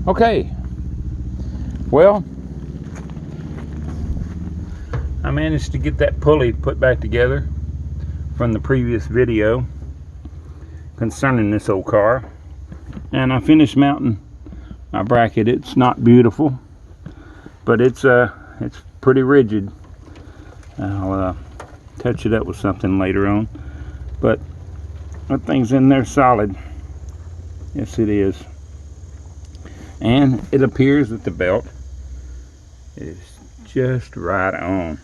Okay, well, I managed to get that pulley put back together from the previous video concerning this old car, and I finished mounting my bracket. It's not beautiful, but it's pretty rigid. I'll touch it up with something later on, but that thing's in there solid. Yes, it is. And it appears that the belt is just right on,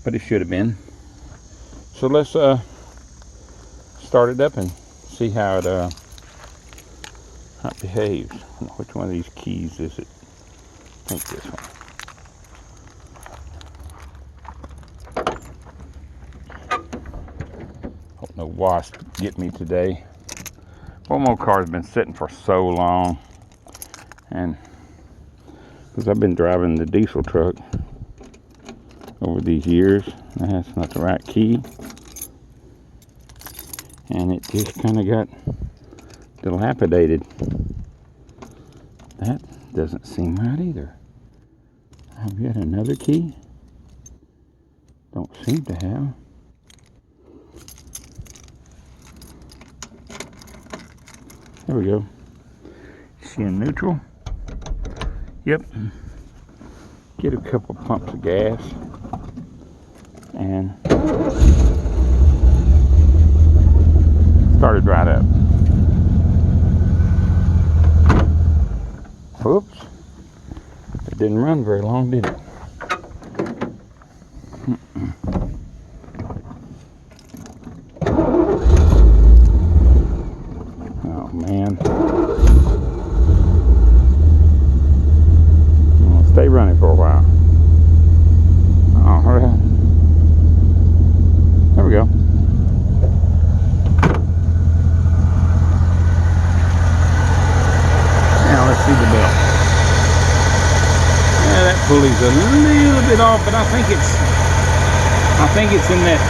but it should have been. So let's start it up and see how it behaves. I don't know which one of these keys is it. I think this one. Hope no wasp get me today. One more car's been sitting for so long, and because I've been driving the diesel truck over these years, that's not the right key, and it just kind of got dilapidated. That doesn't seem right either. I've got another key. Don't seem to have. There we go. Is she in neutral? Yep. Get a couple pumps of gas and started right up. Whoops. It didn't run very long, did it? Oh man. I'll stay running for a while. Alright. There we go. Now let's see the belt. Yeah, that pulley's a little bit off, but I think it's in that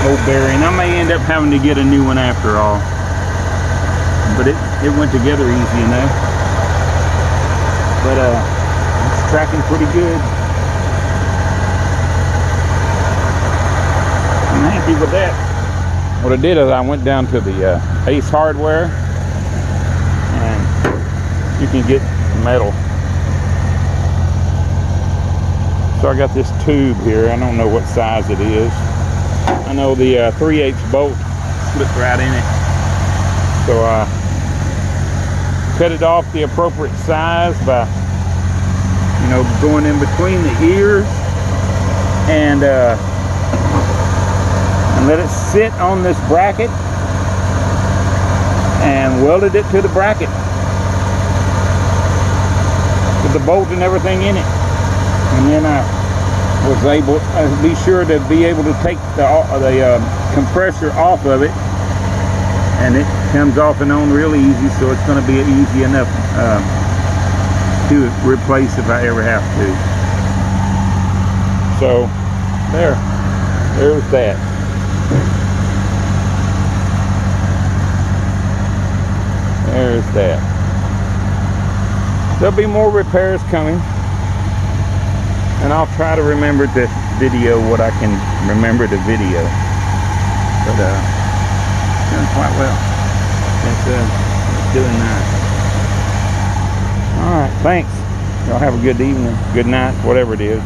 old bearing. I may end up having to get a new one after all. But it went together easy enough. But it's tracking pretty good. I'm happy with that. What I did is I went down to the Ace Hardware, and you can get metal. So I got this tube here. I don't know what size it is. I know the 3/8 bolt slipped right in it. So I cut it off the appropriate size by, going in between the ears and let it sit on this bracket and welded it to the bracket with the bolt and everything in it. And then I was able to be sure to be able to take the compressor off of it, and it comes off and on real easy, so it's going to be easy enough to replace if I ever have to. So there's that. There's that. There'll be more repairs coming, and I'll try to remember to video what I can remember to video. But doing quite well. It's doing nice. All right, thanks. Y'all have a good evening, good night, whatever it is.